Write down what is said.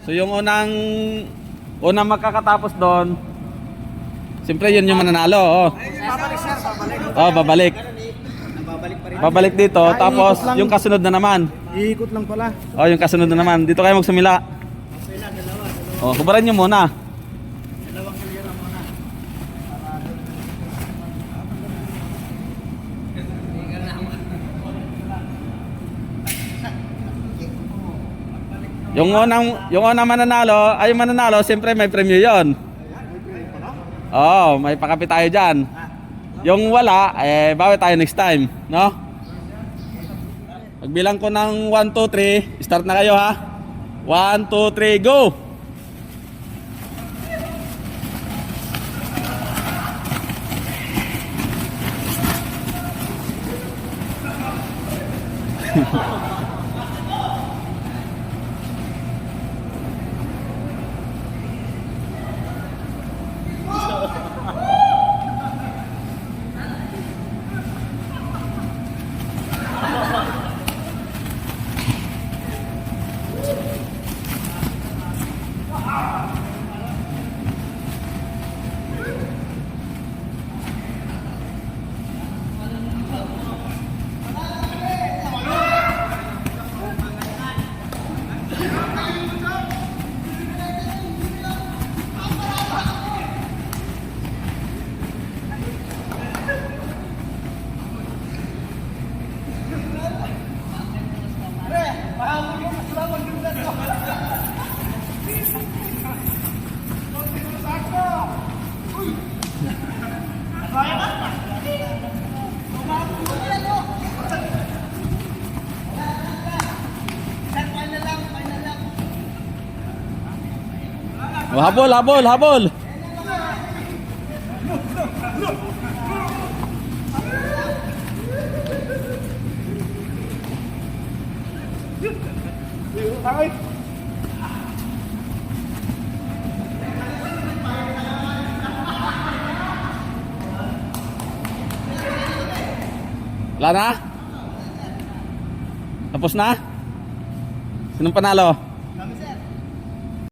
So yung unang makakatapos doon, siyempre yun yung mananalo. Oh. Babalik sir, babalik. Oh, babalik. Nababalik pa rin. Babalik dito, tapos yung kasunod na naman. Iikot lang pala. Oh, yung kasunod na naman. Dito kayo magsumila. Oh, hubaran nyo muna. Dalawang kalira muna. Yung unang mananalo, ay yung mananalo, siyempre may premyo yon. Oh, may pakape tayo dyan. Yung wala, bawi tayo next time, no? Pagbilang ko ng 1, 2, 3, start na kayo ha. 1, 2, 3, go! Oh, habol, habol, habol. Wala na? Tapos na? Sinong panalo?